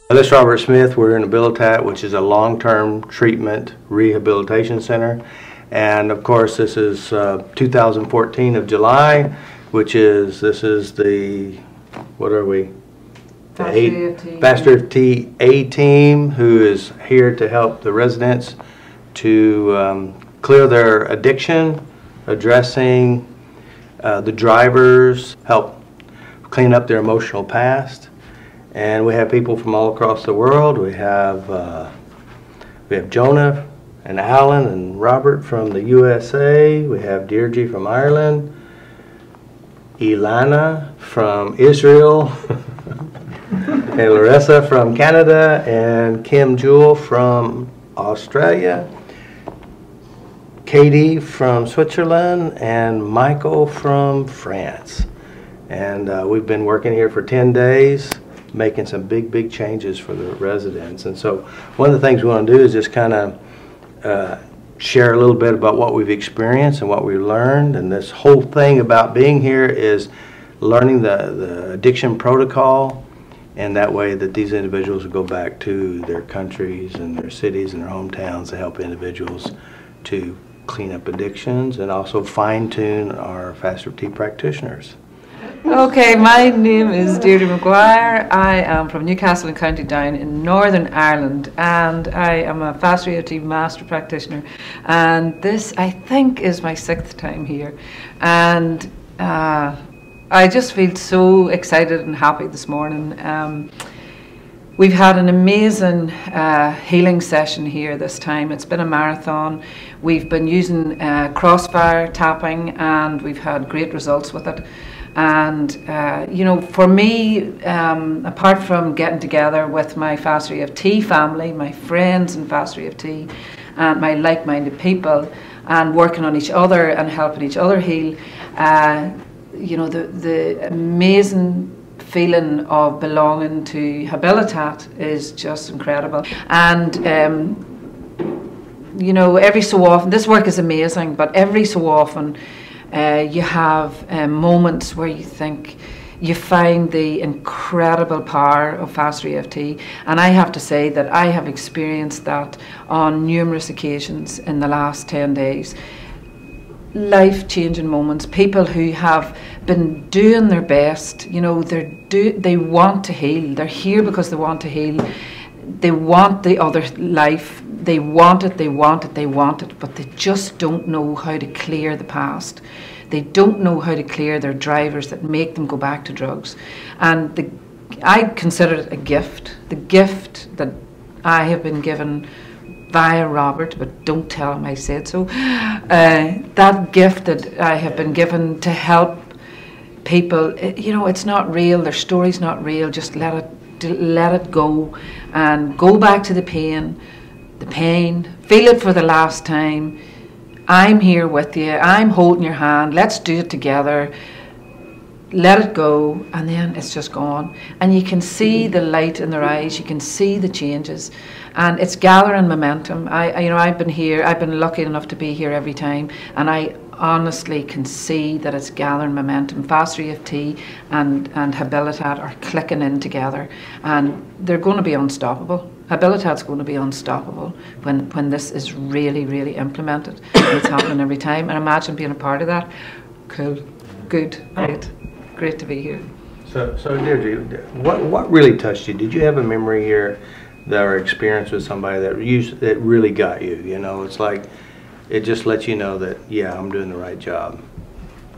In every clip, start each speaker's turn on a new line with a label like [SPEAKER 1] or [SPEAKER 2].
[SPEAKER 1] This is Robert Smith. We're in Habilitat, which is a long-term treatment rehabilitation center. And of course, this is 2014 of July, this is the, what are we? FasterEFT A team, who is here to help the residents to clear their addiction, addressing the drivers, help clean up their emotional past. And we have people from all across the world. We have Jonah and Alan and Robert from the USA. We have Deirdre from Ireland, Ilana from Israel, and Larissa from Canada, and Kim Jewell from Australia, Katie from Switzerland, and Michael from France. And we've been working here for 10 days. Making some big changes for the residents. And so one of the things we want to do is just kind of share a little bit about what we've experienced and what we've learned. And this whole thing about being here is learning the addiction protocol, and that way that these individuals will go back to their countries and their cities and their hometowns to help individuals to clean up addictions and also fine-tune our FasterEFT practitioners.
[SPEAKER 2] Okay, my name is Deirdre McGuire. I am from Newcastle and County Down in Northern Ireland, and I am a FasterEFT master practitioner, and this I think is my 6th time here, and I just feel so excited and happy this morning. We've had an amazing healing session here this time. It's been a marathon. We've been using crossfire tapping, and we've had great results with it. And you know, for me, apart from getting together with my FasterEFT family, my friends in FasterEFT, and my like-minded people, and working on each other and helping each other heal, you know, the amazing feeling of belonging to Habilitat is just incredible. And you know, every so often, this work is amazing, but every so often you have moments where you think you find the incredible power of FasterEFT, and I have to say that I have experienced that on numerous occasions in the last 10 days. Life-changing moments, people who have been doing their best, you know, they want to heal, they're here because they want to heal, they want the other life, they want it, but they just don't know how to clear the past. They don't know how to clear their drivers that make them go back to drugs. And I consider it a gift, the gift that I have been given via Robert, but don't tell him I said so. That gift that I have been given to help people, you know, it's not real, their story's not real, just let it go and go back to the pain, feel it for the last time. I'm here with you, I'm holding your hand, let's do it together, let it go, and then it's just gone. And you can see the light in their eyes, you can see the changes, and it's gathering momentum. You know, I've been here, I've been lucky enough to be here every time, and I honestly can see that it's gathering momentum. FasterEFT and Habilitat are clicking in together, and they're going to be unstoppable. Habilitat's going to be unstoppable when this is really implemented. And it's happening every time, and imagine being a part of that. Cool, good, great to be here.
[SPEAKER 1] So Deirdre, what really touched you? Did you have a memory here or experience with somebody that really got you? You know, it's like it just lets you know that, yeah, I'm doing the right job.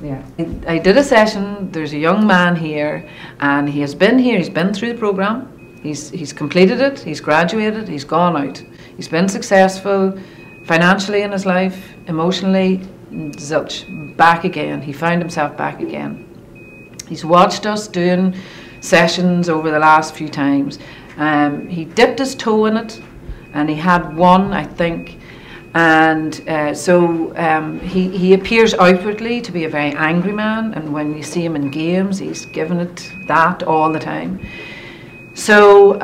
[SPEAKER 2] Yeah, I did a session. There's a young man here, and he has been here. He's been through the program. He's completed it. He's graduated. He's gone out. He's been successful financially in his life, emotionally. Zilch, back again. He found himself back again. He's watched us doing sessions over the last few times. He dipped his toe in it, and he had one, I think. And he appears outwardly to be a very angry man, and when you see him in games, he's given it that all the time. So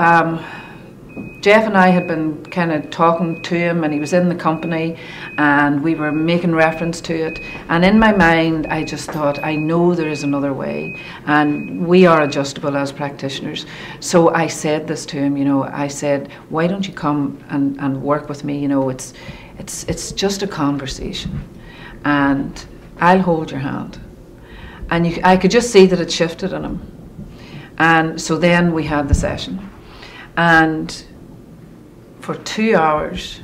[SPEAKER 2] Jeff and I had been kind of talking to him, and he was in the company, and we were making reference to it. And in my mind, I just thought, I know there is another way, and we are adjustable as practitioners. So I said this to him, you know, I said, why don't you come and work with me? You know, it's just a conversation, and I'll hold your hand. And I could just see that it shifted in him. And so then we had the session. And for 2 hours,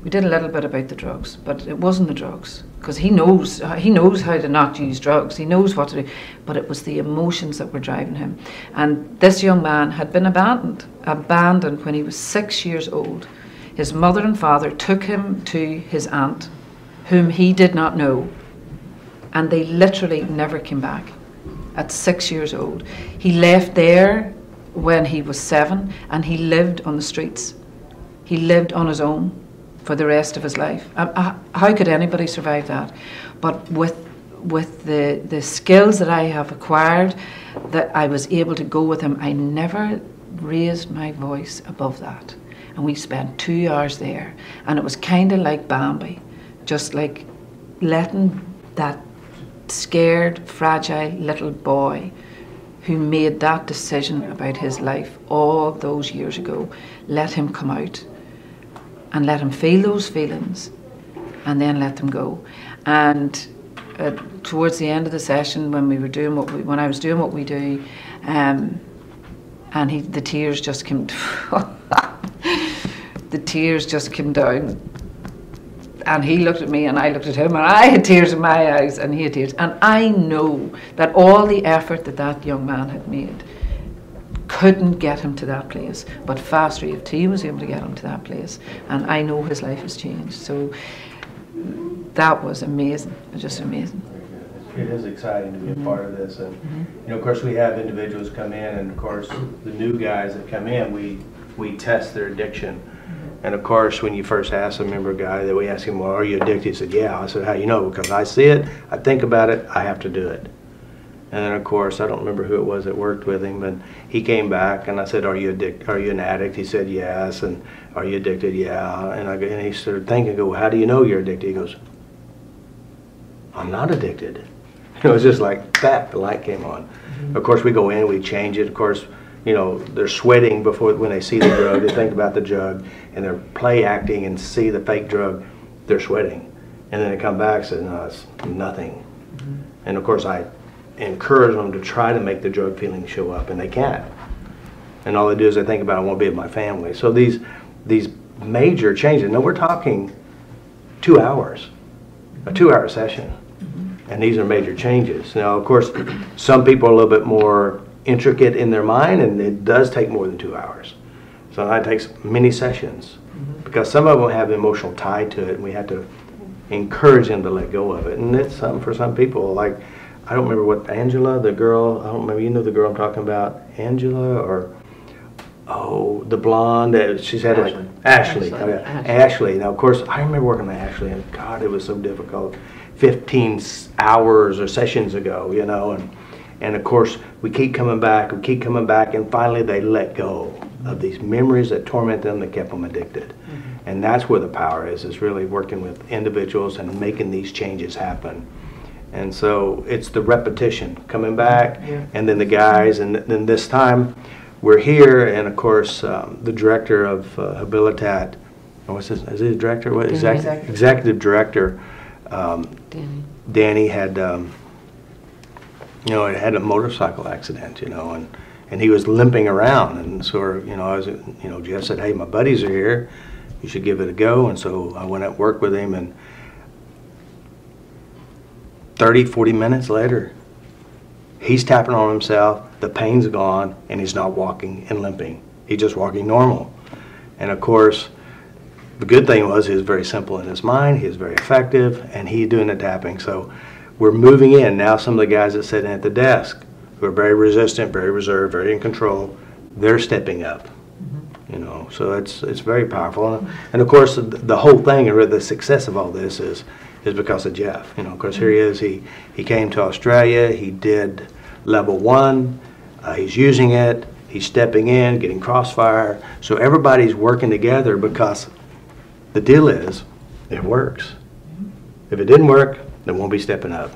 [SPEAKER 2] we did a little bit about the drugs, but it wasn't the drugs, because he knows how to not use drugs. He knows what to do, but it was the emotions that were driving him. And this young man had been abandoned when he was 6 years old. His mother and father took him to his aunt, whom he did not know, and they literally never came back. At 6 years old, he left there when he was 7, and he lived on the streets. He lived on his own for the rest of his life. How could anybody survive that? But with the skills that I have acquired, that I was able to go with him, I never raised my voice above that. And we spent 2 hours there, and it was kind of like Bambi, just like letting that scared, fragile little boy who made that decision about his life all those years ago, let him come out and let him feel those feelings, and then let them go. And towards the end of the session, when I was doing what we do, and the tears just came, the tears just came down. And he looked at me, and I looked at him, and I had tears in my eyes, and he had tears. And I know that all the effort that young man had made couldn't get him to that place, but FasterEFT was able to get him to that place, and I know his life has changed. So that was amazing, just amazing.
[SPEAKER 1] It is exciting to be a part of this, and you know, of course, we have individuals come in, and of course, the new guys that come in, we test their addiction. And of course, when you first ask a member guy, that we ask him, well, are you addicted? He said, yeah. I said, how do you know? Because I see it, I think about it, I have to do it. And then of course, I don't remember who it was that worked with him, but he came back and I said, are you an addict? He said, yes. And are you addicted? Yeah. And he started thinking, how do you know you're addicted? He goes, I'm not addicted. It was just like that, the light came on. Of course, we go in, we change it. Of course, you know, they're sweating when they see the drug, they think about the drug, and they're play acting and see the fake drug, they're sweating. And then they come back and say, no, it's nothing. And of course, I encourage them to try to make the drug feeling show up, and they can't. And all they do is they think about, I want to be with my family. So these major changes, now we're talking 2 hours, a 2-hour session. And these are major changes. Now, of course, some people are a little bit more intricate in their mind, and it does take more than 2 hours. So that takes many sessions, because some of them have an emotional tie to it, and we have to encourage them to let go of it. And it's something for some people, like, I don't remember what Angela, the girl, I don't remember, you know the girl I'm talking about, Angela, or, oh, the blonde, she's had Ashley. Ashley. Now, of course, I remember working with Ashley, and God, it was so difficult. 15 hours or sessions ago, you know, and of course, we keep coming back, and finally they let go of these memories that torment them, that kept them addicted. And that's where the power is really working with individuals and making these changes happen. And so it's the repetition, coming back, and then the guys, and then this time we're here, and of course, the director of Habilitat, what's his, is he the director? What, executive director, Danny had, you know, had a motorcycle accident, you know, and he was limping around, and sort of, you know, Jeff said, hey, my buddies are here, you should give it a go. And so I went out and worked with him, and 30-40 minutes later, he's tapping on himself, the pain's gone, and he's not walking and limping. He's just walking normal. And of course, the good thing was he was very simple in his mind, he was very effective, and he's doing the tapping. So we're moving in. Now some of the guys that sit at the desk, who are very resistant, very reserved, very in control, they're stepping up. You know, so it's very powerful. And of course, the whole thing, and the success of all this is because of Jeff. You know, of course, here he is. He came to Australia. He did level 1. He's using it, he's stepping in, getting crossfire. So everybody's working together because the deal is, it works. If it didn't work, they won't be stepping up.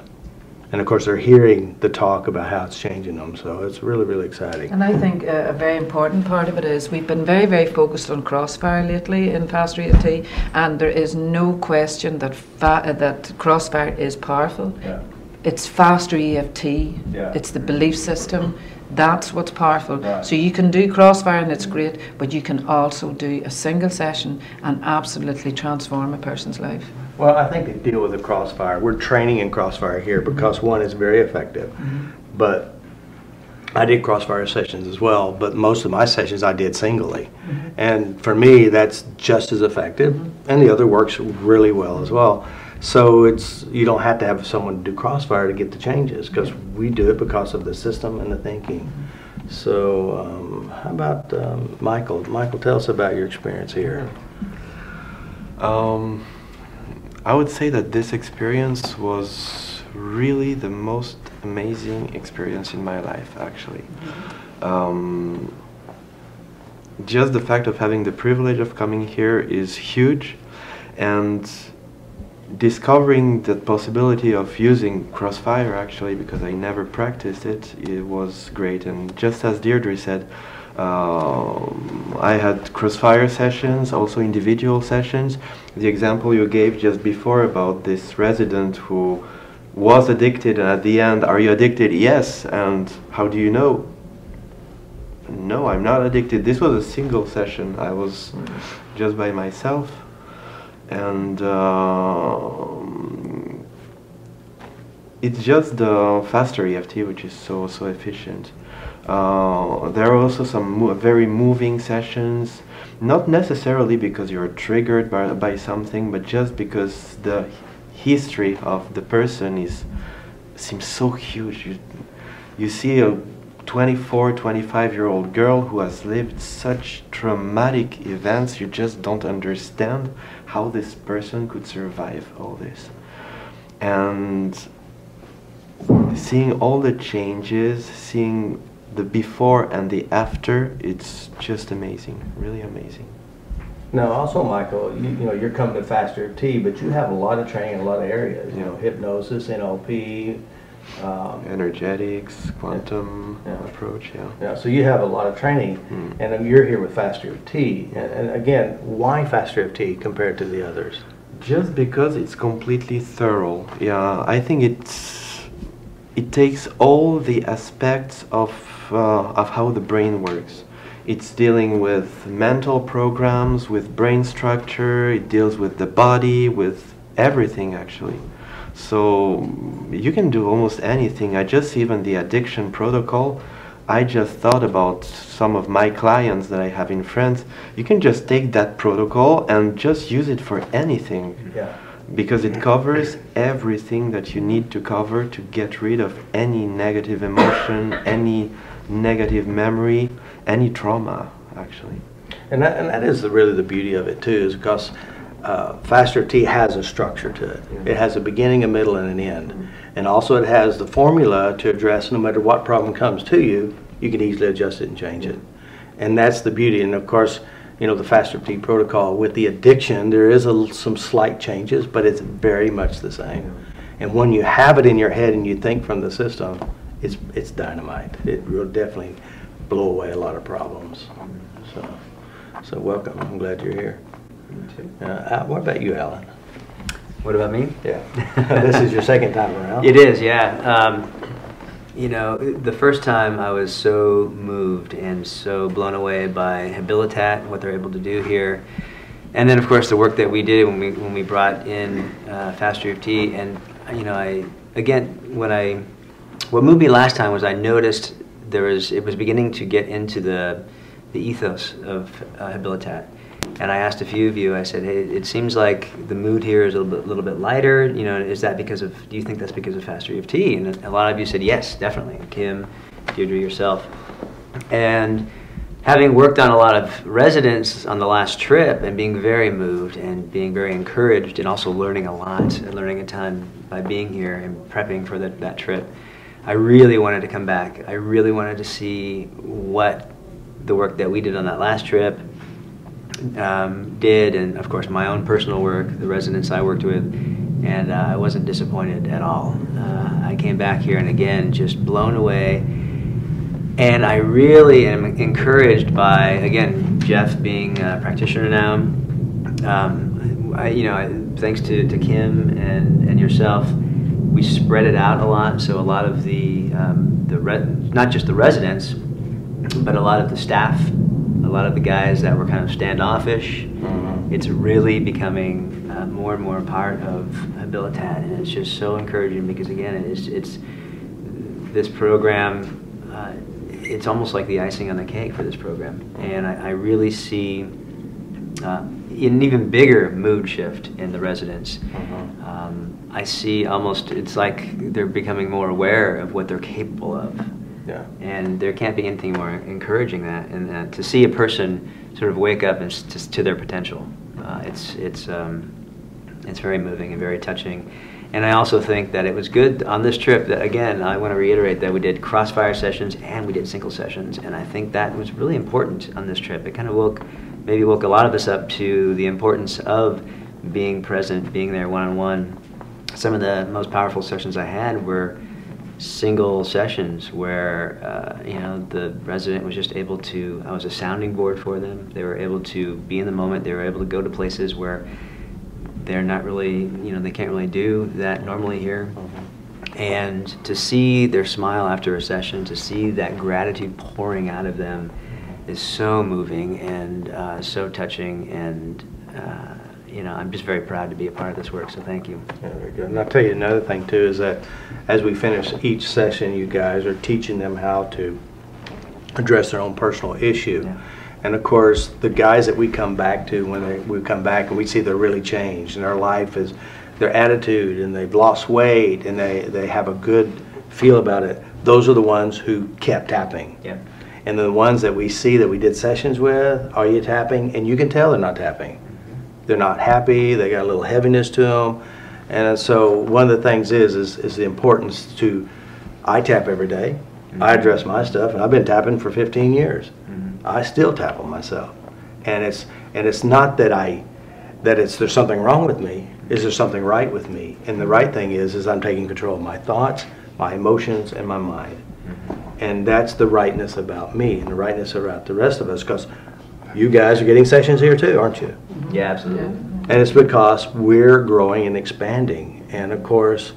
[SPEAKER 1] And of course, they're hearing the talk about how it's changing them. So it's really, really exciting.
[SPEAKER 2] And I think a very important part of it is we've been very, very focused on crossfire lately in FasterEFT, and there is no question that that crossfire is powerful.
[SPEAKER 1] Yeah.
[SPEAKER 2] It's FasterEFT.
[SPEAKER 1] Yeah.
[SPEAKER 2] It's the belief system. That's what's powerful.
[SPEAKER 1] Right.
[SPEAKER 2] So you can do crossfire and it's great, but you can also do a single session and absolutely transform a person's life.
[SPEAKER 1] Well, I think the deal with the crossfire, we're training in crossfire here because one is very effective. But I did crossfire sessions as well, but most of my sessions I did singly. And for me, that's just as effective, and the other works really well as well. So you don't have to have someone do crossfire to get the changes, because we do it because of the system and the thinking. So how about Michael? Michael, tell us about your experience here.
[SPEAKER 3] I would say that this experience was really the most amazing experience in my life, actually. Just the fact of having the privilege of coming here is huge, and discovering the possibility of using crossfire, actually, because I never practiced it, it was great. And just as Deirdre said, I had crossfire sessions, also individual sessions. The example you gave just before about this resident who was addicted, and at the end, are you addicted? Yes. And how do you know? No, I'm not addicted. This was a single session. I was just by myself. And it's just the FasterEFT which is so efficient. There are also some very moving sessions, not necessarily because you're triggered by something, but just because the history of the person seems so huge. You see a 24, 25-year-old girl who has lived such traumatic events, you just don't understand how this person could survive all this. And seeing all the changes, seeing the before and the after, it's just amazing, really amazing.
[SPEAKER 1] Now, also, Michael, you know, you're coming to FasterEFT, but you have a lot of training in a lot of areas. You know, hypnosis, NLP,
[SPEAKER 3] energetics, quantum approach,
[SPEAKER 1] Yeah, so you have a lot of training, and you're here with FasterEFT. And again, why FasterEFT compared to the others?
[SPEAKER 3] Just because it's completely thorough. Yeah, I think it takes all the aspects of how the brain works. It's dealing with mental programs, with brain structure. It deals with the body, with everything actually. So you can do almost anything. Even the addiction protocol, I just thought about some of my clients that I have in France. You can just take that protocol and just use it for anything.
[SPEAKER 1] Yeah.
[SPEAKER 3] Because it covers everything that you need to cover to get rid of any negative emotion, any negative memory, any trauma, actually.
[SPEAKER 1] And that is really the beauty of it too, is because FasterEFT has a structure to it. It has a beginning, a middle, and an end. And also it has the formula to address no matter what problem comes to you, you can easily adjust it and change it. And that's the beauty. And of course, you know, the FasterEFT protocol with the addiction, there is some slight changes, but it's very much the same. And when you have it in your head and you think from the system, it's dynamite. It will definitely blow away a lot of problems. So welcome. I'm glad you're here. What about you, Alan?
[SPEAKER 4] What about me?
[SPEAKER 1] Yeah. This is your second time around.
[SPEAKER 4] It is, yeah. You know, the first time I was so moved and so blown away by Habilitat, what they're able to do here. And then, of course, the work that we did when we brought in FasterEFT. And, you know, what moved me last time was I noticed it was beginning to get into the ethos of Habilitat. And I asked a few of you, I said, hey, it seems like the mood here is a little bit lighter. You know, do you think that's because of FasterEFT? And a lot of you said, yes, definitely. Kim, Deirdre, yourself. And having worked on a lot of residents on the last trip and being very moved and being very encouraged and also learning a lot and learning a ton by being here and prepping for that trip, I really wanted to come back. I really wanted to see what the work that we did on that last trip did, and of course my own personal work, the residents I worked with, and I wasn't disappointed at all. I came back here and again just blown away, and I really am encouraged by, again, Jeff being a practitioner now. Thanks to Kim and yourself, we spread it out a lot. So a lot of not just the residents, but a lot of the staff, a lot of the guys that were kind of standoffish. It's really becoming more and more a part of Habilitat, and it's just so encouraging because again, it's this program. It's almost like the icing on the cake for this program, and I really see an even bigger mood shift in the residents. I see almost, it's like they're becoming more aware of what they're capable of.
[SPEAKER 1] Yeah.
[SPEAKER 4] And there can't be anything more encouraging and to see a person sort of wake up and to their potential. It's very moving and very touching. And I also think that it was good on this trip that, again, I want to reiterate that we did crossfire sessions and we did single sessions, and I think that was really important on this trip. It kind of maybe woke a lot of us up to the importance of being present, being there one-on-one. Some of the most powerful sessions I had were single sessions where the resident was just able to, I was a sounding board for them. They were able to be in the moment. They were able to go to places where they're not really, they can't really do that normally here. And to see their smile after a session, to see that gratitude pouring out of them is so moving and so touching, and I'm just very proud to be a part of this work, so thank you.
[SPEAKER 1] Yeah, very good. And I'll tell you another thing too is that as we finish each session, you guys are teaching them how to address their own personal issue.
[SPEAKER 4] Yeah.
[SPEAKER 1] And of course, the guys that we come back to when we come back and we see they're really changed and their life is, their attitude, and they've lost weight and they have a good feel about it, those are the ones who kept tapping.
[SPEAKER 4] Yeah.
[SPEAKER 1] And the ones that we see that we did sessions with, are you tapping? And you can tell they're not tapping. They're not happy, they got a little heaviness to them. And so one of the things is the importance to, I tap every day. I address my stuff, and I've been tapping for 15 years. I still tap on myself. And it's not that there's something wrong with me. Is there something right with me? And the right thing is I'm taking control of my thoughts, my emotions, and my mind. And that's the rightness about me and the rightness about the rest of us, because you guys are getting sessions here too, aren't you?
[SPEAKER 4] Yeah, absolutely.
[SPEAKER 1] And it's because we're growing and expanding. And of course,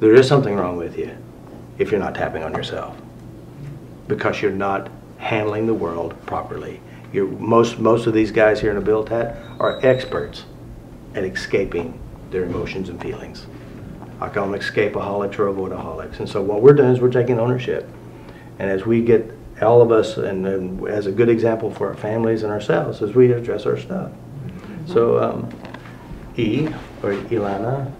[SPEAKER 1] there is something wrong with you if you're not tapping on yourself, because you're not handling the world properly. Most of these guys here in Habilitat are experts at escaping their emotions and feelings. I call them escapeaholics or avoidaholics. And so what we're doing is we're taking ownership. And as we get, all of us, and as a good example for our families and ourselves, as we address our stuff. So, or Ilana,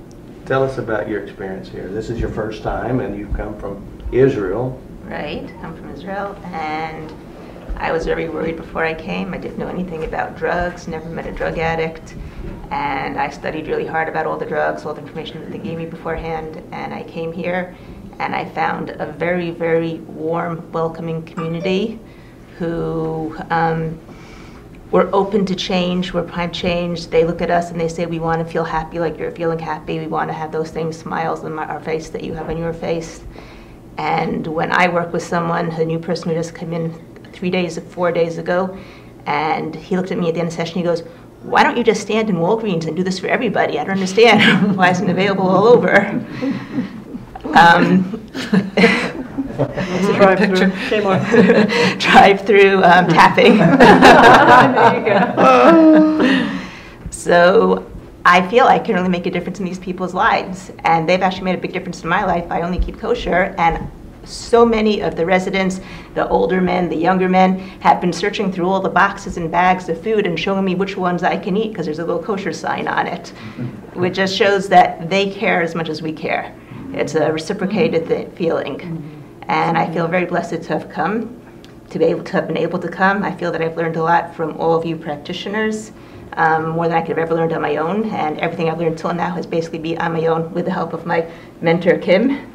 [SPEAKER 1] tell us about your experience here. This is your first time, and you've come from Israel.
[SPEAKER 5] Right, I'm from Israel, and I was very worried before I came. I didn't know anything about drugs, never met a drug addict, and I studied really hard about all the drugs, all the information that they gave me beforehand, and I came here and I found a very, very warm, welcoming community who we're open to change, we're prime change. They look at us and they say, we want to feel happy like you're feeling happy. We want to have those same smiles on our face that you have on your face. And when I work with someone, a new person who just came in 4 days ago, and he looked at me at the end of the session, he goes, why don't you just stand in Walgreens and do this for everybody? I don't understand. Why isn't it available all over?
[SPEAKER 6] Drive-through.
[SPEAKER 5] Drive-through tapping.
[SPEAKER 6] There you go.
[SPEAKER 5] So I feel I can really make a difference in these people's lives, and they've actually made a big difference in my life. I only keep kosher, and so many of the residents, the older men, the younger men, have been searching through all the boxes and bags of food and showing me which ones I can eat because there's a little kosher sign on it, which just shows that they care as much as we care. It's a reciprocated feeling. And I feel very blessed to have come, to have been able to come. I feel that I've learned a lot from all of you practitioners, more than I could have ever learned on my own. And everything I've learned until now has basically been on my own with the help of my mentor, Kim.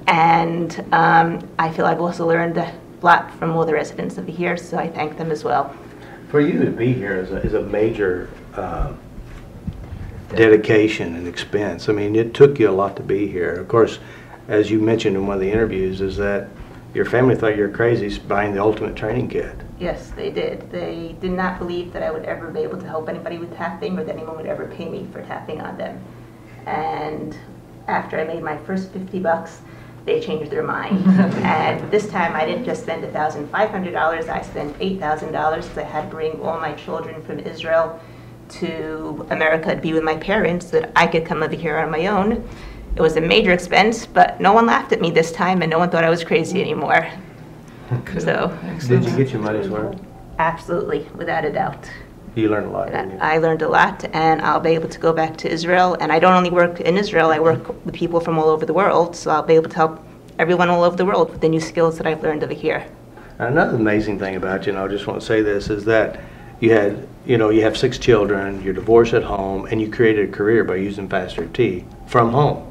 [SPEAKER 5] And I feel I've also learned lot from all the residents over here, so I thank them as well.
[SPEAKER 1] For you to be here is a major dedication and expense. I mean, it took you a lot to be here. Of course, as you mentioned in one of the interviews, is that your family thought you were crazy buying the ultimate training kit.
[SPEAKER 5] Yes, they did. They did not believe that I would ever be able to help anybody with tapping or that anyone would ever pay me for tapping on them. And after I made my first $50, they changed their mind. And this time I didn't just spend $1,500, I spent $8,000 because I had to bring all my children from Israel to America to be with my parents so that I could come over here on my own. It was a major expense, but no one laughed at me this time and no one thought I was crazy anymore. So,
[SPEAKER 1] Did you get your money's worth?
[SPEAKER 5] absolutely, without a doubt.
[SPEAKER 1] You learned a lot, didn't you?
[SPEAKER 5] I learned a lot, and I'll be able to go back to Israel. And I don't only work in Israel, I work with people from all over the world, so I'll be able to help everyone all over the world with the new skills that I've learned over here.
[SPEAKER 1] Another amazing thing about you, and I just want to say this, is that you have 6 children, you're divorced at home, and you created a career by using FasterEFT from home.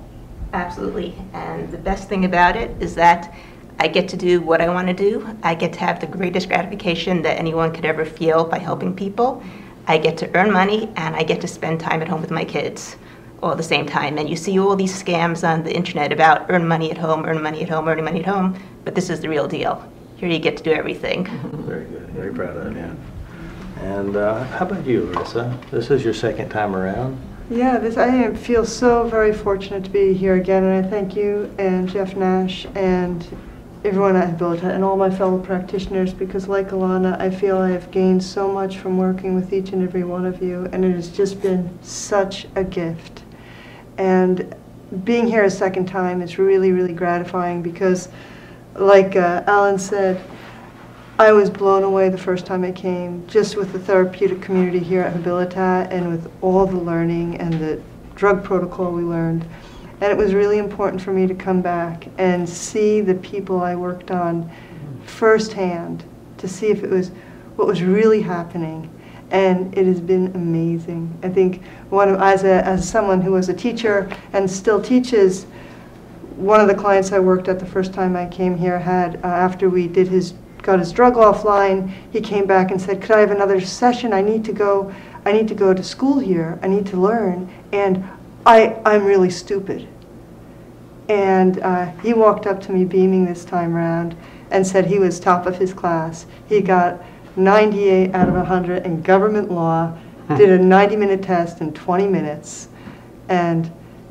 [SPEAKER 5] Absolutely. And the best thing about it is that I get to do what I want to do. I get to have the greatest gratification that anyone could ever feel by helping people. I get to earn money, and I get to spend time at home with my kids all at the same time. And you see all these scams on the internet about earn money at home, earn money at home, earning money at home, but this is the real deal. Here you get to do everything.
[SPEAKER 1] Very good. Very proud of you. And how about you, Larissa? This is your second time around.
[SPEAKER 6] Yeah, I feel so very fortunate to be here again, and I thank you and Jeff Nash and everyone at Habilitat and all my fellow practitioners, because like Alana, I feel I have gained so much from working with each and every one of you, and it has just been such a gift. And being here a second time is really, really gratifying because, like Alan said, I was blown away the first time I came, just with the therapeutic community here at Habilitat and with all the learning and the drug protocol we learned. And it was really important for me to come back and see the people I worked on firsthand, to see if it was what was really happening. And it has been amazing. I think as someone who was a teacher and still teaches, one of the clients I worked at the first time I came here had, after we got his drug offline, he came back and said, could I have another session? I need to go to school here. I need to learn. And I'm really stupid. And he walked up to me beaming this time around and said he was top of his class. He got 98 out of 100 in government law, did a 90-minute test in 20 minutes, and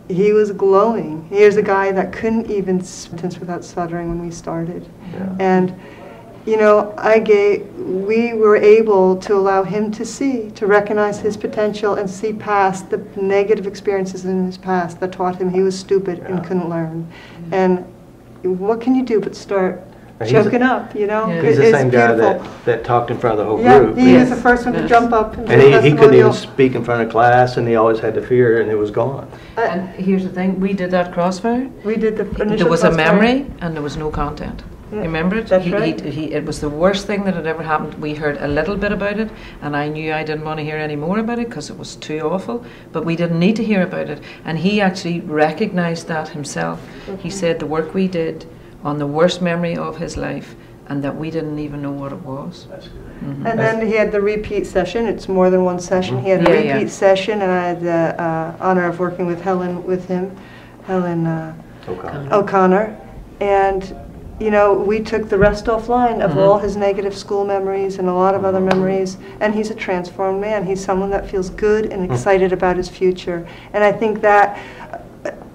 [SPEAKER 6] he was glowing. Here's a guy that couldn't even sentence without stuttering when we started.
[SPEAKER 1] Yeah.
[SPEAKER 6] And you know, we were able to allow him to recognize his potential and see past the negative experiences in his past that taught him he was stupid and couldn't learn. And what can you do but start choking up, you know?
[SPEAKER 2] Yeah.
[SPEAKER 1] He's the
[SPEAKER 6] It's
[SPEAKER 1] same guy
[SPEAKER 6] beautiful.
[SPEAKER 1] that talked in front of the whole
[SPEAKER 6] Yeah,
[SPEAKER 1] group.
[SPEAKER 6] he
[SPEAKER 2] Yes.
[SPEAKER 6] was the first one to
[SPEAKER 2] Yes.
[SPEAKER 6] jump up.
[SPEAKER 1] And he couldn't even speak in front of class, and he always had to fear, and it was gone.
[SPEAKER 2] And here's the thing, we did that crossfire.
[SPEAKER 6] We did the initial
[SPEAKER 2] There was a
[SPEAKER 6] crossfire.
[SPEAKER 2] memory and there was no content.
[SPEAKER 6] Yeah,
[SPEAKER 2] You remember it?
[SPEAKER 6] that's right.
[SPEAKER 2] It was the worst thing that had ever happened. We heard a little bit about it, and I knew I didn't want to hear any more about it because it was too awful, but we didn't need to hear about it. And he actually recognized that himself. He said the work we did on the worst memory of his life, and that we didn't even know what it was.
[SPEAKER 1] That's good.
[SPEAKER 2] Mhm.
[SPEAKER 6] And then he had the repeat session. It's more than one session. He had a
[SPEAKER 2] Yeah,
[SPEAKER 6] repeat
[SPEAKER 2] yeah.
[SPEAKER 6] session, and I had the honor of working with Helen
[SPEAKER 1] Okay.
[SPEAKER 6] O'Connor. And, you know, we took the rest offline of all his negative school memories and a lot of other memories. And he's a transformed man. He's someone that feels good and excited about his future. And I think that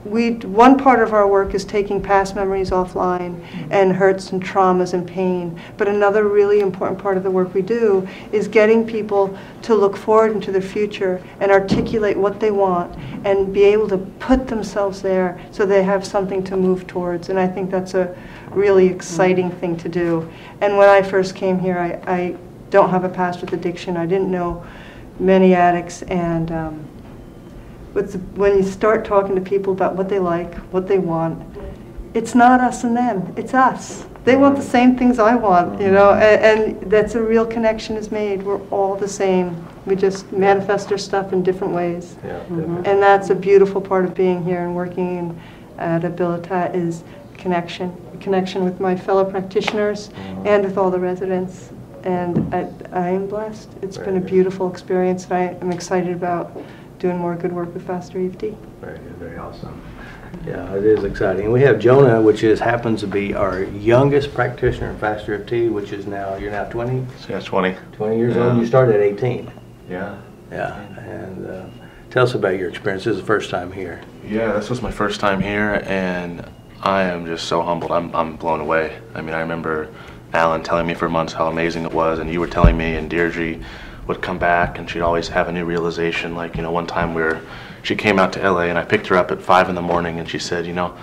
[SPEAKER 6] one part of our work is taking past memories offline and hurts and traumas and pain. But another really important part of the work we do is getting people to look forward into their future and articulate what they want and be able to put themselves there so they have something to move towards. And I think that's a really exciting thing to do. And when I first came here, I don't have a past with addiction. I didn't know many addicts, and when you start talking to people about what they like, what they want, it's not us and them, it's us. They want the same things I want, you know, and that's a real connection is made. We're all the same. We just manifest our stuff in different ways.
[SPEAKER 1] Yeah,
[SPEAKER 6] And that's a beautiful part of being here and working at Habilitat, is connection with my fellow practitioners and with all the residents. And I am blessed. It's been a beautiful experience, and I am excited about doing more good work with FasterEFT.
[SPEAKER 1] Very good, very awesome. Yeah, it is exciting. We have Jonah, which happens to be our youngest practitioner in FasterEFT, which is now, you're now 20?
[SPEAKER 7] Yeah, 20.
[SPEAKER 1] 20 years old. You started at 18.
[SPEAKER 7] Yeah.
[SPEAKER 1] Yeah, and tell us about your experience. This is the first time here.
[SPEAKER 7] Yeah, this was my first time here, and I am just so humbled. I'm blown away. I mean, I remember Alan telling me for months how amazing it was, and you were telling me, and Deirdre would come back, and she'd always have a new realization. Like, you know, one time she came out to LA, and I picked her up at 5 in the morning, and she said, you know,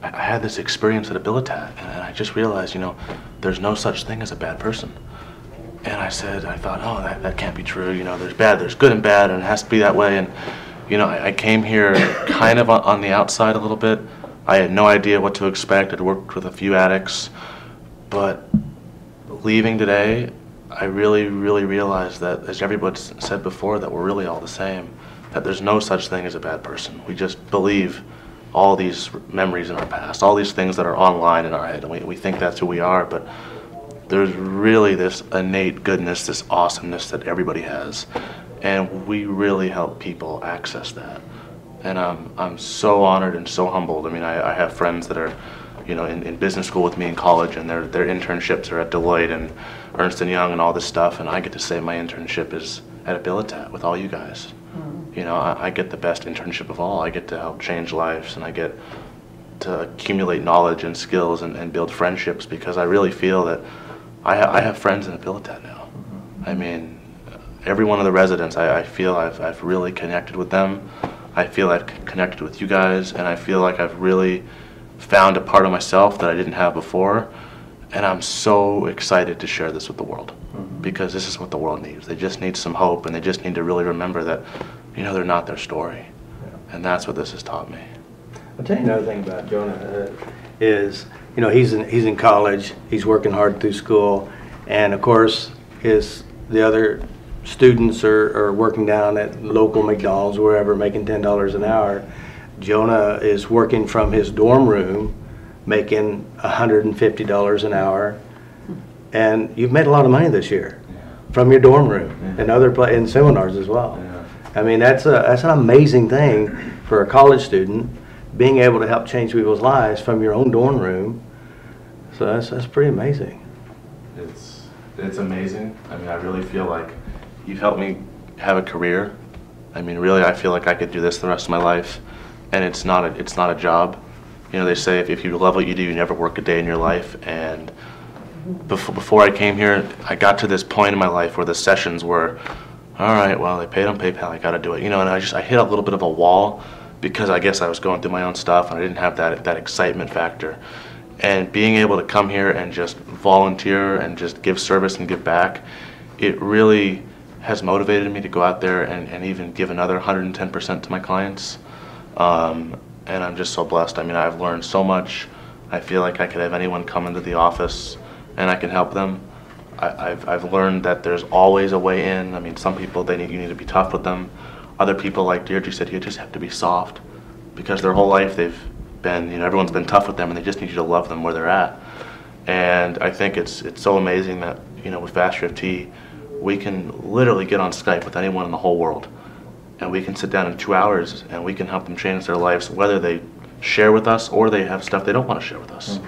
[SPEAKER 7] I had this experience at Habilitat, and I just realized, you know, there's no such thing as a bad person. And I thought, oh, that can't be true. You know, there's good and bad, and it has to be that way. And, you know, I came here kind of on the outside a little bit. I had no idea what to expect. I'd worked with a few addicts. But leaving today, I really, really realized that, as everybody said before, that we're really all the same. That there's no such thing as a bad person. We just believe all these memories in our past, all these things that are online in our head, and we think that's who we are, but there's really this innate goodness, this awesomeness that everybody has, and we really help people access that. And I'm so honored and so humbled. I mean, I have friends that are, you know, in business school with me in college, and their internships are at Deloitte and Ernst & Young and all this stuff, and I get to say my internship is at Habilitat with all you guys. You know, I get the best internship of all. I get to help change lives, and I get to accumulate knowledge and skills and build friendships, because I really feel that I have friends in Habilitat now. I mean, every one of the residents, I feel I've really connected with them. I feel I've connected with you guys, and I feel like I've really found a part of myself that I didn't have before, and I'm so excited to share this with the world, because this is what the world needs. They just need some hope, and they just need to really remember that, you know, they're not their story, and that's what this has taught me.
[SPEAKER 1] I'll tell you another thing about Jonah is, you know, he's in college, he's working hard through school, and of course the other students are working down at local McDonald's or wherever, making $10 an hour. Jonah is working from his dorm room, making $150 an hour, and you've made a lot of money this year from your dorm room and in seminars as well. I mean, that's an amazing thing for a college student, being able to help change people's lives from your own dorm room. So that's pretty amazing.
[SPEAKER 7] It's amazing. I mean, I really feel like you've helped me have a career. I mean, really, I feel like I could do this the rest of my life, and it's not a job. You know, they say if you love what you do, you never work a day in your life. And before I came here, I got to this point in my life where the sessions were, all right, well, they paid on PayPal, I got to do it. You know, and I hit a little bit of a wall, because I guess I was going through my own stuff, and I didn't have that excitement factor. And being able to come here and just volunteer and just give service and give back, it really has motivated me to go out there and even give another 110% to my clients. And I'm just so blessed. I mean, I've learned so much. I feel like I could have anyone come into the office and I can help them. I've learned that there's always a way in. I mean, some people, you need to be tough with them. Other people, like Deirdre said, you just have to be soft, because their whole life they've been, you know, everyone's been tough with them, and they just need you to love them where they're at. And I think it's so amazing that, you know, with FasterEFT, we can literally get on Skype with anyone in the whole world, and we can sit down in 2 hours and we can help them change their lives, whether they share with us or they have stuff they don't want to share with us.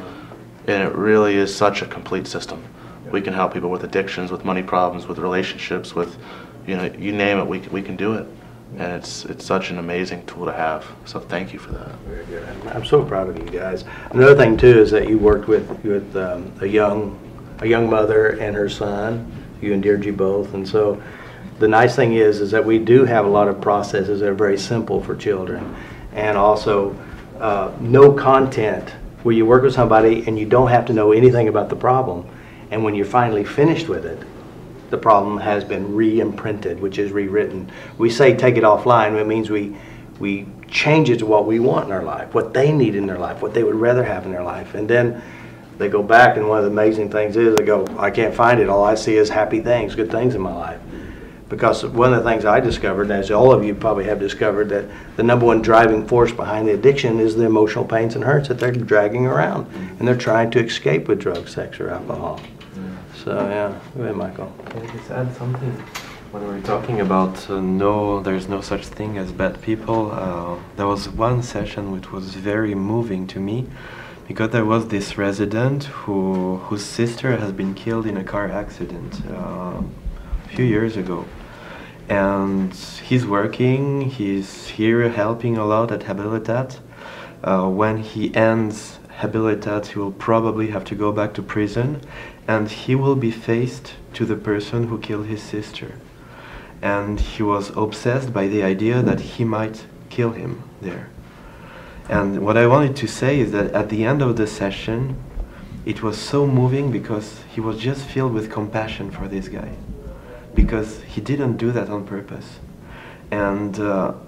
[SPEAKER 7] And it really is such a complete system. We can help people with addictions, with money problems, with relationships, with, you know, you name it, we can do it. And it's such an amazing tool to have. So thank you for that.
[SPEAKER 1] Very good. I'm so proud of you guys. Another thing too is that you worked with a young mother and her son, you and Deirdre both. And so the nice thing is that we do have a lot of processes that are very simple for children, and also no content, where you work with somebody and you don't have to know anything about the problem. And when you're finally finished with it, the problem has been re-imprinted, which is rewritten. We say take it offline. It means we change it to what we want in our life, what they need in their life, what they would rather have in their life. And then they go back, and one of the amazing things is they go, I can't find it. All I see is happy things, good things in my life. Because one of the things I discovered, as all of you probably have discovered, that the number one driving force behind the addiction is the emotional pains and hurts that they're dragging around, and they're trying to escape with drugs, sex, or alcohol. So yeah, go ahead, Michael.
[SPEAKER 3] Can I just add something? When we were talking about there's no such thing as bad people, there was one session which was very moving to me, because there was this resident whose sister has been killed in a car accident a few years ago. And he's working, he's here helping a lot at Habilitat. When he ends Habilitat, he will probably have to go back to prison, and he will be faced to the person who killed his sister. And he was obsessed by the idea that he might kill him there. And what I wanted to say is that at the end of the session, it was so moving because he was just filled with compassion for this guy, because he didn't do that on purpose. And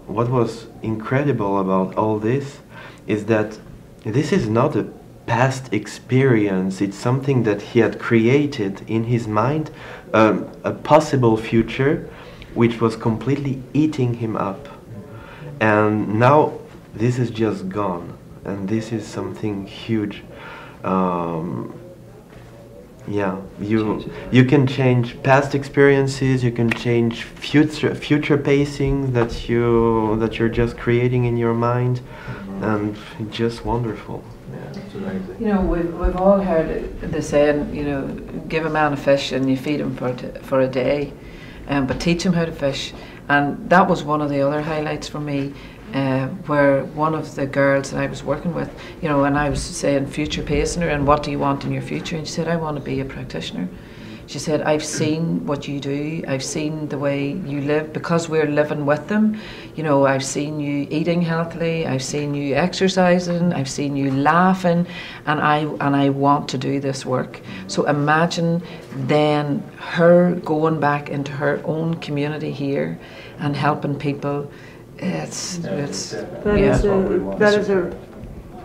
[SPEAKER 3] what was incredible about all this is that this is not a past experience, it's something that he had created in his mind, a possible future which was completely eating him up. And now this is just gone, and this is something huge. Yeah, you can change past experiences, you can change future pacing that you're just creating in your mind, and it's just wonderful.
[SPEAKER 1] Yeah, it's amazing.
[SPEAKER 2] You know, we've all heard the saying, you know, give a man a fish and you feed him for a day, but teach him how to fish. And that was one of the other highlights for me, where one of the girls that I was working with, you know, and I was saying future practitioner, and what do you want in your future? And she said, I want to be a practitioner. She said, I've seen what you do, I've seen the way you live, because we're living with them. You know, I've seen you eating healthily, I've seen you exercising, I've seen you laughing, and I want to do this work. So imagine then her going back into her own community here and helping people.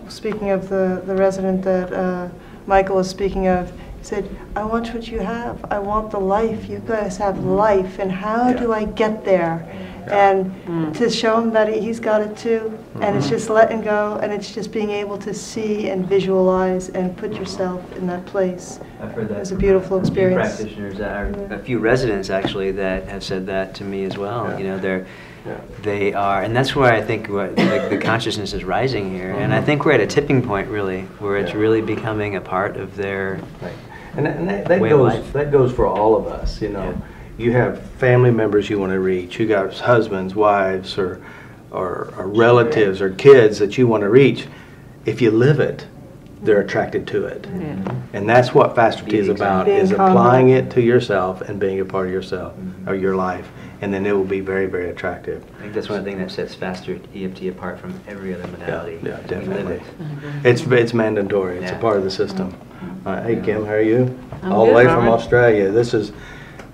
[SPEAKER 6] Speaking of the resident that Michael was speaking of, he said, I want what you have. I want the life. You guys have life, and how do I get there? And to show him that he's got it too, and it's just letting go, and it's just being able to see and visualize and put yourself in that place.
[SPEAKER 4] I've heard that.
[SPEAKER 6] It's a beautiful experience.
[SPEAKER 4] A few practitioners, a few residents actually, that have said that to me as well. You know, they are, and that's where I think the consciousness is rising here, and I think we're at a tipping point really, where it's really becoming a part of their
[SPEAKER 1] And that goes for all of us, you know. You have family members you want to reach. You got husbands, wives, or relatives or kids that you want to reach. If you live it, they're attracted to it. And that's what FasterEFT is about, is applying it to yourself and being a part of yourself or your life. And then it will be very, very attractive.
[SPEAKER 4] I think that's one thing that sets FasterEFT apart from every other modality.
[SPEAKER 1] Yeah, definitely. It's mandatory. It's a part of the system. Hey, Kim, how are you? All the way from Australia. This is,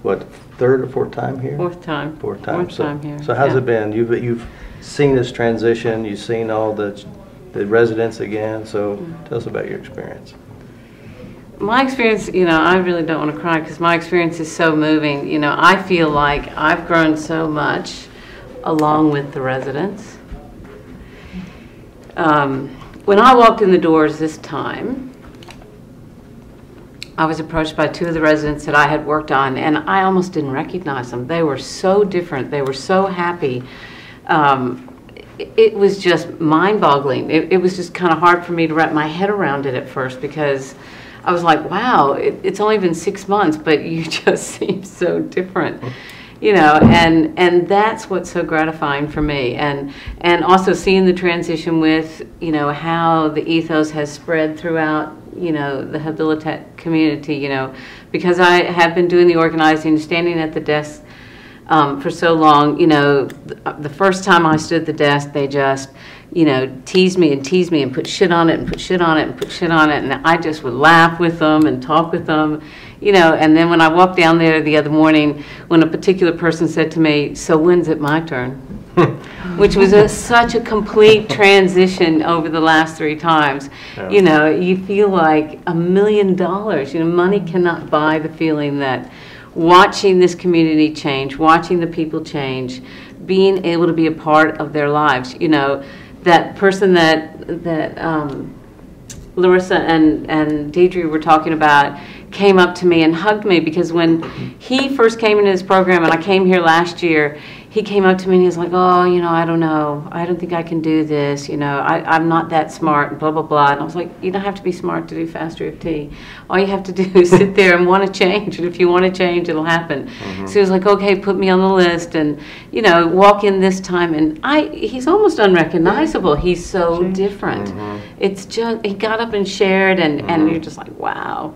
[SPEAKER 1] what, third or fourth time here?
[SPEAKER 8] Fourth time.
[SPEAKER 1] Fourth time.
[SPEAKER 8] Fourth time here.
[SPEAKER 1] So how's it been? You've seen this transition. You've seen all the residents again. So tell us about your experience.
[SPEAKER 8] My experience, you know, I really don't want to cry because my experience is so moving. You know, I feel like I've grown so much along with the residents. When I walked in the doors this time, I was approached by two of the residents that I had worked on, and I almost didn't recognize them. They were so different. They were so happy. It was just mind-boggling. It was just kind of hard for me to wrap my head around it at first, because I was like, wow, it's only been 6 months, but you just seem so different. You know, and that's what's so gratifying for me. And also seeing the transition with, you know, how the ethos has spread throughout, you know, the Habilitat community, you know, because I have been doing the organizing, standing at the desk for so long. You know, the first time I stood at the desk, they just, you know, teased me and put shit on it and put shit on it and put shit on it, and I just would laugh with them and talk with them, you know. And then when I walked down there the other morning, when a particular person said to me, so when's it my turn? Which was such a complete transition over the last 3 times. You know, you feel like $1 million. You know, money cannot buy the feeling that watching this community change, watching the people change, being able to be a part of their lives. You know, that person that Larissa and Deidre were talking about came up to me and hugged me, because when he first came into this program, and I came here last year, he came up to me and he was like, oh, you know, I don't know. I don't think I can do this. You know, I'm not that smart, blah, blah, blah. And I was like, you don't have to be smart to do FasterEFT. All you have to do is sit there and want to change. And if you want to change, it'll happen. So he was like, okay, put me on the list. And, you know, walk in this time. And he's almost unrecognizable. He's so different. It's just, he got up and shared, and you're just like, wow.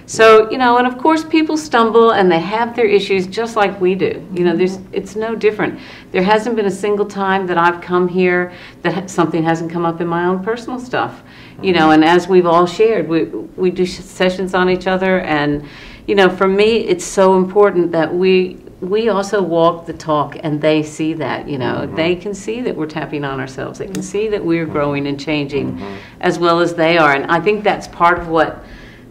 [SPEAKER 8] So, you know, and of course people stumble and they have their issues just like we do. You know, it's no different. There hasn't been a single time that I've come here that something hasn't come up in my own personal stuff. You know, and as we've all shared, we do sessions on each other, and, you know, for me it's so important that we also walk the talk, and they see that, you know. They can see that we're tapping on ourselves. They can see that we're growing and changing as well as they are. And I think that's part of what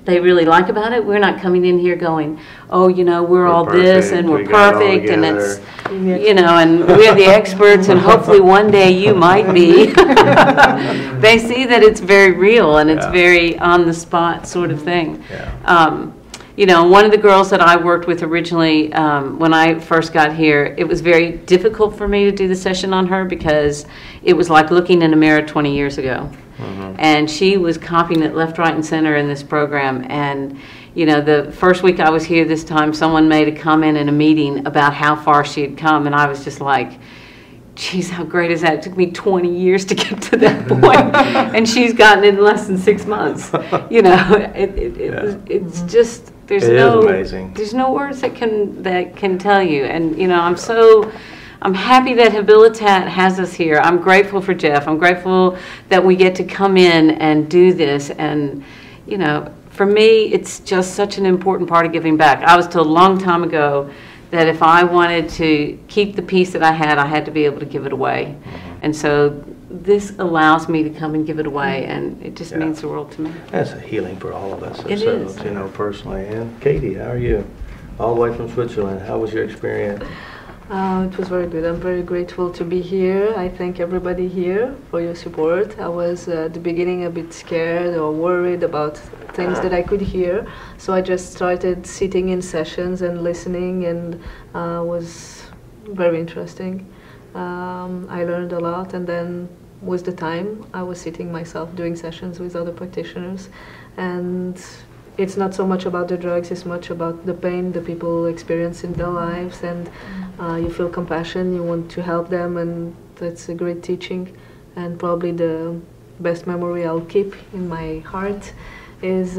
[SPEAKER 8] they really like about it. We're not coming in here going, oh, you know, we're all
[SPEAKER 1] perfect,
[SPEAKER 8] this and we're
[SPEAKER 1] got it all
[SPEAKER 8] perfect and
[SPEAKER 1] together.
[SPEAKER 8] it's, you know, and we're the experts and hopefully one day you might be. They see that it's very real and it's very on the spot sort of thing. You know, one of the girls that I worked with originally, when I first got here, it was very difficult for me to do the session on her because it was like looking in a mirror 20 years ago. And she was copying it left, right, and center in this program. And, you know, the first week I was here this time, someone made a comment in a meeting about how far she had come. And I was just like, geez, how great is that? It took me 20 years to get to that point. And she's gotten it in less than 6 months. You know, it's just, there's no words that can tell you. And, you know, I'm happy that Habilitat has us here. I'm grateful for Jeff. I'm grateful that we get to come in and do this. And, you know, for me, it's just such an important part of giving back. I was told a long time ago that if I wanted to keep the peace that I had to be able to give it away. And so this allows me to come and give it away, and it just means the world to me.
[SPEAKER 1] That's a healing for all of us.
[SPEAKER 8] It is.
[SPEAKER 1] You know, personally. And Katie, how are you? All the way from Switzerland. How was your experience?
[SPEAKER 9] It was very good. I'm very grateful to be here. I thank everybody here for your support. I was at the beginning a bit scared or worried about things that I could hear, so I just started sitting in sessions and listening, and was very interesting. I learned a lot, and then with the time I was sitting myself doing sessions with other practitioners, and it's not so much about the drugs, it's much about the pain the people experience in their lives, and you feel compassion, you want to help them, and that's a great teaching. And probably the best memory I'll keep in my heart is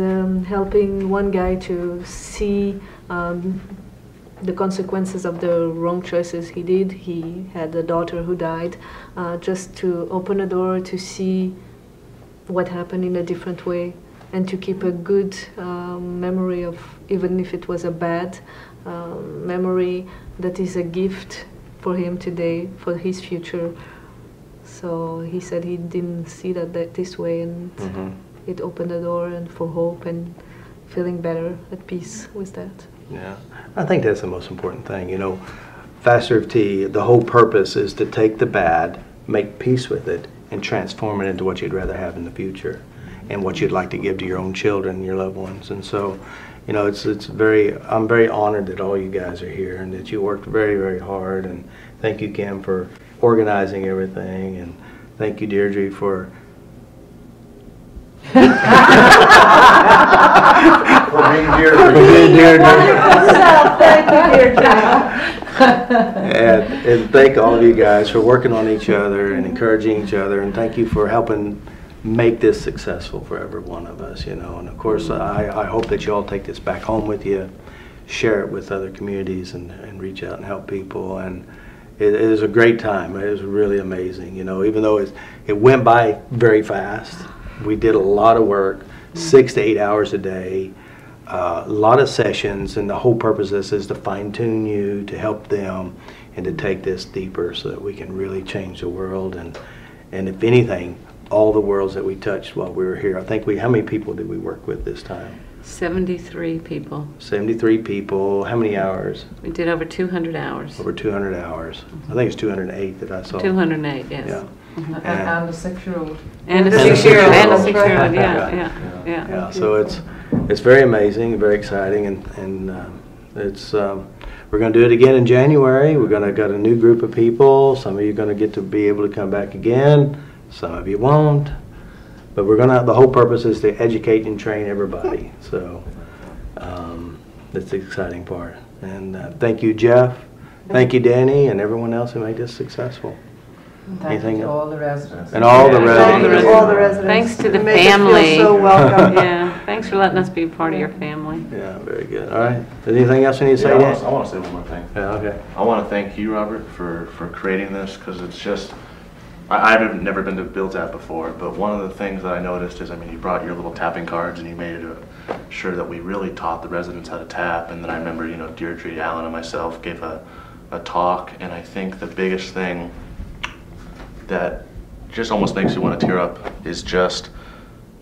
[SPEAKER 9] helping one guy to see the consequences of the wrong choices he did. He had a daughter who died, just to open a door to see what happened in a different way, and to keep a good memory of, even if it was a bad memory, that is a gift for him today, for his future. So he said he didn't see that this way, and it opened the door and for hope and feeling better, at peace with that.
[SPEAKER 1] Yeah, I think that's the most important thing. You know, FasterEFT, the whole purpose is to take the bad, make peace with it, and transform it into what you'd rather have in the future, and what you'd like to give to your own children and your loved ones. And so, you know, I'm very honored that all you guys are here and that you worked very, very hard. And thank you, Kim, for organizing everything, and thank you, Deirdre, for being Deirdre.
[SPEAKER 6] Thank you, Deirdre.
[SPEAKER 1] And thank all of you guys for working on each other and encouraging each other, and thank you for helping make this successful for every one of us, you know. And of course, I hope that you all take this back home with you, share it with other communities, and reach out and help people. And it is a great time. It was really amazing, you know. Even though it went by very fast, we did a lot of work, 6 to 8 hours a day, a lot of sessions, and the whole purpose of this is to fine-tune you, to help them, and to take this deeper so that we can really change the world. And if anything, all the worlds that we touched while we were here. I think how many people did we work with this time?
[SPEAKER 8] 73 people.
[SPEAKER 1] 73 people. How many hours?
[SPEAKER 8] We did over 200 hours.
[SPEAKER 1] Over 200 hours. I think it's 208 that I saw.
[SPEAKER 8] 208, yes.
[SPEAKER 1] Yeah.
[SPEAKER 2] And a 6-year-old.
[SPEAKER 8] And a
[SPEAKER 1] And a
[SPEAKER 8] 6-year-old. And a
[SPEAKER 1] 6-year-old.
[SPEAKER 8] 6-year-old,
[SPEAKER 1] Yeah.
[SPEAKER 8] yeah.
[SPEAKER 1] Yeah, so it's very amazing, very exciting, and it's we're going to do it again in January. We're going to got a new group of people. Some of you are going to get to be able to come back again. Some of you won't. But we're going to. The whole purpose is to educate and train everybody. So that's the exciting part. And thank you, Jeff. Thank you, Danny, and everyone else who made this successful.
[SPEAKER 2] Thank
[SPEAKER 1] Anything
[SPEAKER 2] you to
[SPEAKER 1] else?
[SPEAKER 2] all the residents.
[SPEAKER 1] And all the
[SPEAKER 6] Thank you
[SPEAKER 1] residents.
[SPEAKER 6] to all the residents.
[SPEAKER 8] Thanks to the
[SPEAKER 6] You make us feel
[SPEAKER 8] family.
[SPEAKER 6] so welcome.
[SPEAKER 8] Yeah, thanks for letting us be part of your family.
[SPEAKER 1] Yeah, very good. All right. Anything else you need to say,
[SPEAKER 7] I
[SPEAKER 1] Dan?
[SPEAKER 7] want to say one more thing.
[SPEAKER 1] Yeah, okay.
[SPEAKER 7] I want to thank you, Robert, for creating this, because it's just, I've never been to Habilitat before, but one of the things that I noticed is, I mean, you brought your little tapping cards and you made sure that we really taught the residents how to tap. And then I remember, you know, Deirdre, Alan, and myself gave a talk, and I think the biggest thing that just almost makes you want to tear up is just,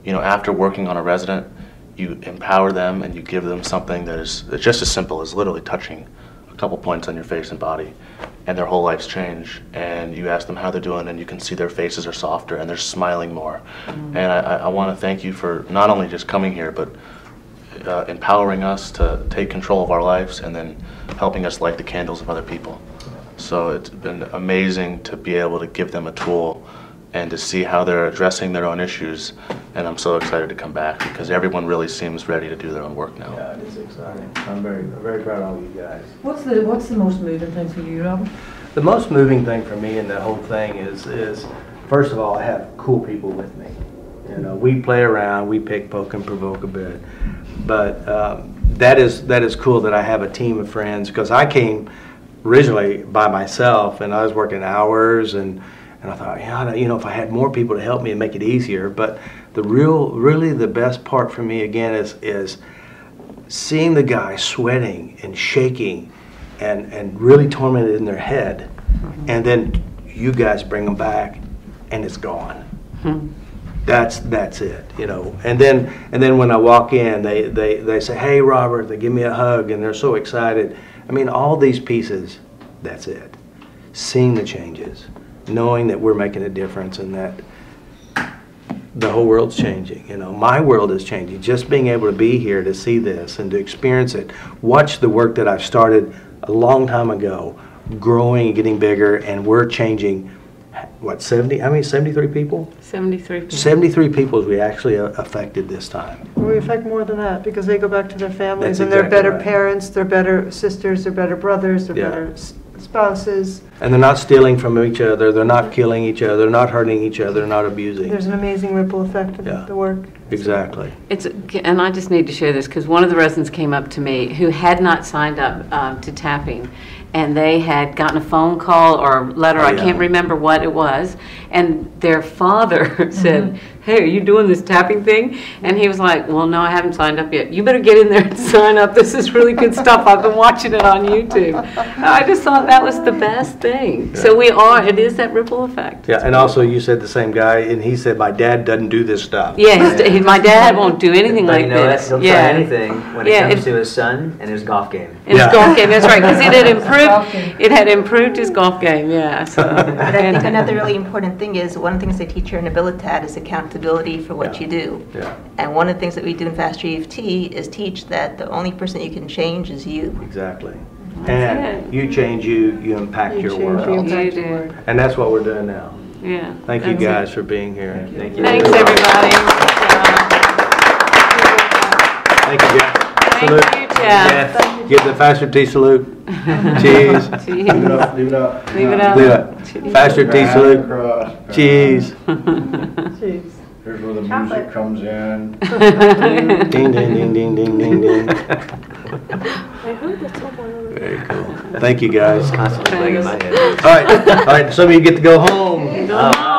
[SPEAKER 7] you know, after working on a resident, you empower them and you give them something that is just as simple as literally touching a couple points on your face and body, and their whole lives change. And you ask them how they're doing, and you can see their faces are softer and they're smiling more. And I want to thank you for not only just coming here, but empowering us to take control of our lives and then helping us light the candles of other people. So it's been amazing to be able to give them a tool and to see how they're addressing their own issues. And I'm so excited to come back because everyone really seems ready to do their own work now.
[SPEAKER 1] Yeah, it's exciting. I'm very proud of all you guys.
[SPEAKER 2] What's the most moving thing for you, Robert?
[SPEAKER 1] The most moving thing for me in the whole thing is first of all, I have cool people with me. You know, we play around, we pick, poke, and provoke a bit. But that is cool that I have a team of friends, because I came originally by myself and I was working hours and I thought, yeah, you know, if I had more people to help me and make it easier. But really the best part for me again is seeing the guys sweating and shaking and really tormented in their head, and then you guys bring them back and it's gone. That's it, you know. And then when I walk in, they say, hey, Robert, they give me a hug and they're so excited. I mean, all these pieces, that's it. Seeing the changes, knowing that we're making a difference and that the whole world's changing. You know, my world is changing. Just being able to be here to see this and to experience it, watch the work that I've started a long time ago, growing and getting bigger, and we're changing. What, 73 people?
[SPEAKER 8] 73 people.
[SPEAKER 1] 73 people we actually affected this time.
[SPEAKER 6] We affect more than that because they go back to their families
[SPEAKER 1] That's
[SPEAKER 6] and they're
[SPEAKER 1] exactly
[SPEAKER 6] better
[SPEAKER 1] right.
[SPEAKER 6] parents, they're better sisters, they're better brothers, they're
[SPEAKER 1] Yeah.
[SPEAKER 6] better spouses.
[SPEAKER 1] And they're not stealing from each other, they're not killing each other, they're not hurting each other, they're not abusing.
[SPEAKER 6] There's an amazing ripple effect of
[SPEAKER 1] Yeah.
[SPEAKER 6] the work.
[SPEAKER 1] Exactly.
[SPEAKER 8] And I just need to share this because one of the residents came up to me who had not signed up to tapping, and they had gotten a phone call or letter,
[SPEAKER 1] Oh,
[SPEAKER 8] I
[SPEAKER 1] yeah.
[SPEAKER 8] can't remember what it was, and their father said, hey, are you doing this tapping thing? And he was like, well, no, I haven't signed up yet. You better get in there and sign up. This is really good stuff. I've been watching it on YouTube. I just thought that was the best thing.
[SPEAKER 1] Yeah.
[SPEAKER 8] So it is that ripple effect.
[SPEAKER 1] Yeah, and also you said the same guy, and he said, my dad doesn't do this stuff.
[SPEAKER 8] Yeah, my dad won't do anything
[SPEAKER 4] But
[SPEAKER 8] like
[SPEAKER 4] you know
[SPEAKER 8] this.
[SPEAKER 4] what? He'll try anything when
[SPEAKER 8] Yeah,
[SPEAKER 4] it comes
[SPEAKER 8] it-
[SPEAKER 4] to his son and his golf game.
[SPEAKER 8] In his
[SPEAKER 1] Yeah.
[SPEAKER 8] golf game, that's right, because it had
[SPEAKER 2] Golf game.
[SPEAKER 8] improved. It had improved his golf game, yeah. So,
[SPEAKER 5] But I think another really important thing is, one of the things they teach here in Habilitat is accountability for what
[SPEAKER 1] Yeah.
[SPEAKER 5] you do.
[SPEAKER 1] Yeah,
[SPEAKER 5] And one of the things that we do in FasterEFT is teach that the only person you can change is you.
[SPEAKER 1] exactly.
[SPEAKER 8] That's
[SPEAKER 1] And
[SPEAKER 8] it.
[SPEAKER 1] you change you impact your
[SPEAKER 6] change, you
[SPEAKER 1] world.
[SPEAKER 6] impact
[SPEAKER 8] You
[SPEAKER 6] your
[SPEAKER 8] do.
[SPEAKER 6] world.
[SPEAKER 1] And that's what we're doing now.
[SPEAKER 8] yeah.
[SPEAKER 1] Thank you
[SPEAKER 8] that's it.
[SPEAKER 1] guys for being here.
[SPEAKER 4] Thank you.
[SPEAKER 8] Thanks, everybody.
[SPEAKER 1] Thank you, Jeff.
[SPEAKER 8] Thank
[SPEAKER 1] Salute.
[SPEAKER 8] you, Jeff.
[SPEAKER 1] Jeff, give the Faster T salute. Cheese.
[SPEAKER 8] Cheese.
[SPEAKER 7] Leave it up, leave it up.
[SPEAKER 8] Leave it up.
[SPEAKER 1] Leave it. Faster T salute.
[SPEAKER 10] Across.
[SPEAKER 1] Cheese.
[SPEAKER 6] Jeez.
[SPEAKER 10] Here's where the music comes in.
[SPEAKER 1] Ding, ding, ding, ding, ding, ding, ding.
[SPEAKER 9] I heard that someone.
[SPEAKER 1] Very cool. Thank you, guys.
[SPEAKER 4] Constantly playing in my head.
[SPEAKER 1] All right, some of you get to go home.
[SPEAKER 8] Go home.